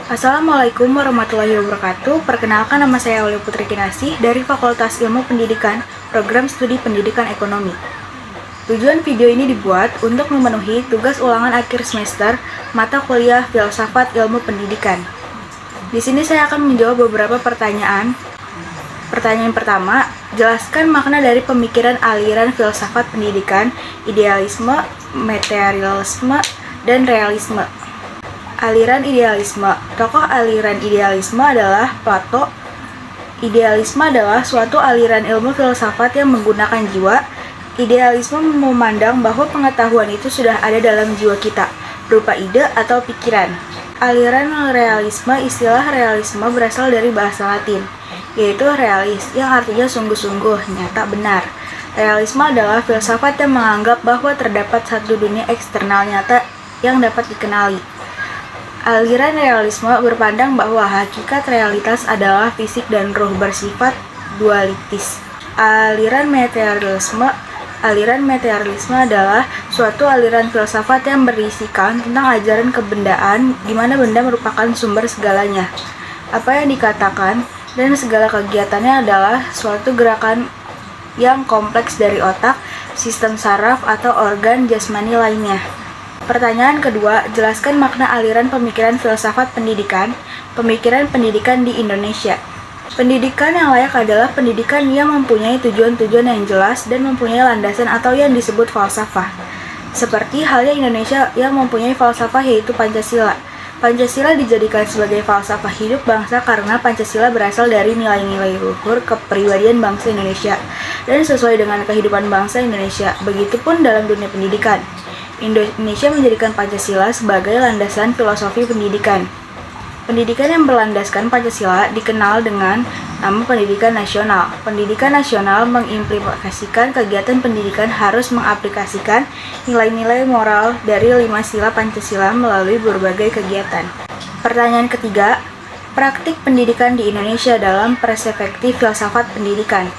Assalamualaikum warahmatullahi wabarakatuh. Perkenalkan, nama saya Aulia Putri Kinasih dari Fakultas Ilmu Pendidikan, Program Studi Pendidikan Ekonomi. Tujuan video ini dibuat untuk memenuhi tugas ulangan akhir semester mata kuliah Filsafat Ilmu Pendidikan. Di sini saya akan menjawab beberapa pertanyaan. Pertanyaan pertama, jelaskan makna dari pemikiran aliran filsafat pendidikan, idealisme, materialisme, dan realisme. Aliran idealisme. Tokoh aliran idealisme adalah Plato. Idealisme adalah suatu aliran ilmu filsafat yang menggunakan jiwa. Idealisme memandang bahwa pengetahuan itu sudah ada dalam jiwa kita, berupa ide atau pikiran. Aliran realisme. Istilah realisme berasal dari bahasa Latin, yaitu realis, yang artinya sungguh-sungguh, nyata, benar. Realisme adalah filsafat yang menganggap bahwa terdapat satu dunia eksternal nyata yang dapat dikenali. Aliran realisme berpandang bahwa hakikat realitas adalah fisik dan ruh bersifat dualitis. Aliran materialisme. Aliran materialisme adalah suatu aliran filsafat yang berisikan tentang ajaran kebendaan, di mana benda merupakan sumber segalanya. Apa yang dikatakan dan segala kegiatannya adalah suatu gerakan yang kompleks dari otak, sistem saraf, atau organ jasmani lainnya. Pertanyaan kedua, jelaskan makna aliran pemikiran filsafat pendidikan, pemikiran pendidikan di Indonesia. Pendidikan yang layak adalah pendidikan yang mempunyai tujuan-tujuan yang jelas dan mempunyai landasan atau yang disebut falsafah. Seperti halnya Indonesia yang mempunyai falsafah yaitu Pancasila. Pancasila dijadikan sebagai falsafah hidup bangsa karena Pancasila berasal dari nilai-nilai luhur kepribadian bangsa Indonesia dan sesuai dengan kehidupan bangsa Indonesia. Begitupun dalam dunia pendidikan. Indonesia menjadikan Pancasila sebagai landasan filosofi pendidikan. Pendidikan yang berlandaskan Pancasila dikenal dengan nama pendidikan nasional. Pendidikan nasional mengimplementasikan kegiatan pendidikan harus mengaplikasikan nilai-nilai moral dari 5 sila Pancasila melalui berbagai kegiatan. Pertanyaan ketiga, praktik pendidikan di Indonesia dalam perspektif filsafat pendidikan.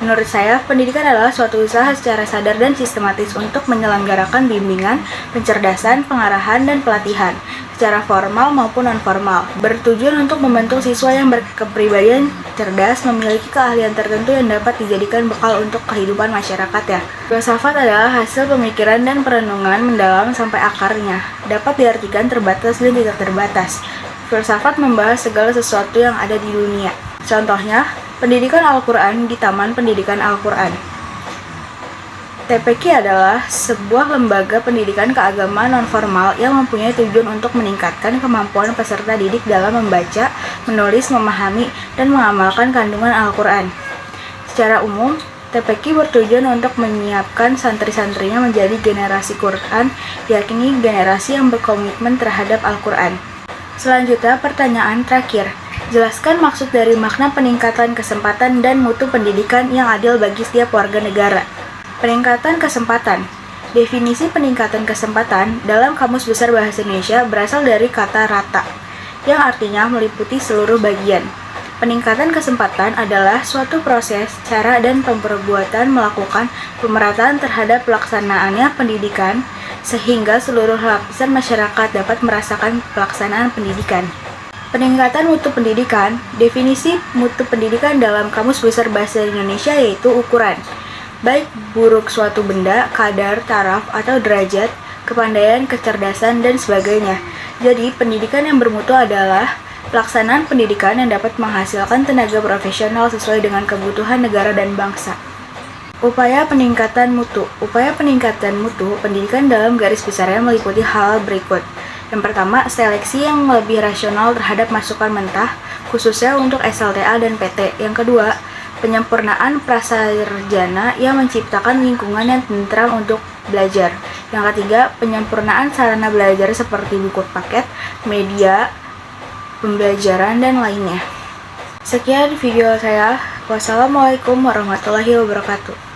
Menurut saya, pendidikan adalah suatu usaha secara sadar dan sistematis untuk menyelenggarakan bimbingan, pencerdasan, pengarahan, dan pelatihan secara formal maupun non-formal, bertujuan untuk membentuk siswa yang berkepribadian cerdas, memiliki keahlian tertentu yang dapat dijadikan bekal untuk kehidupan masyarakat ya. Filsafat adalah hasil pemikiran dan perenungan mendalam sampai akarnya, dapat diartikan terbatas dan tidak terbatas. Filsafat membahas segala sesuatu yang ada di dunia. Contohnya, pendidikan Al-Quran di Taman Pendidikan Al-Quran. TPQ adalah sebuah lembaga pendidikan keagamaan non-formal yang mempunyai tujuan untuk meningkatkan kemampuan peserta didik dalam membaca, menulis, memahami, dan mengamalkan kandungan Al-Quran. Secara umum, TPQ bertujuan untuk menyiapkan santri-santrinya menjadi generasi Quran, yakni generasi yang berkomitmen terhadap Al-Quran. Selanjutnya, pertanyaan terakhir. Jelaskan maksud dari makna peningkatan kesempatan dan mutu pendidikan yang adil bagi setiap warga negara. Peningkatan kesempatan. Definisi peningkatan kesempatan dalam Kamus Besar Bahasa Indonesia berasal dari kata rata, yang artinya meliputi seluruh bagian. Peningkatan kesempatan adalah suatu proses, cara, dan perbuatan melakukan pemerataan terhadap pelaksanaannya pendidikan, sehingga seluruh lapisan masyarakat dapat merasakan pelaksanaan pendidikan. Peningkatan mutu pendidikan. Definisi mutu pendidikan dalam Kamus Besar Bahasa Indonesia yaitu ukuran, baik buruk suatu benda, kadar, taraf, atau derajat, kepandaian, kecerdasan, dan sebagainya. Jadi, pendidikan yang bermutu adalah pelaksanaan pendidikan yang dapat menghasilkan tenaga profesional sesuai dengan kebutuhan negara dan bangsa. Upaya peningkatan mutu. Upaya peningkatan mutu pendidikan dalam garis besarnya meliputi hal berikut. Yang pertama, seleksi yang lebih rasional terhadap masukan mentah, khususnya untuk SLTA dan PT. Yang kedua, penyempurnaan prasarjana yang menciptakan lingkungan yang tentram untuk belajar. Yang ketiga, penyempurnaan sarana belajar seperti buku paket, media, pembelajaran, dan lainnya. Sekian video saya. Wassalamualaikum warahmatullahi wabarakatuh.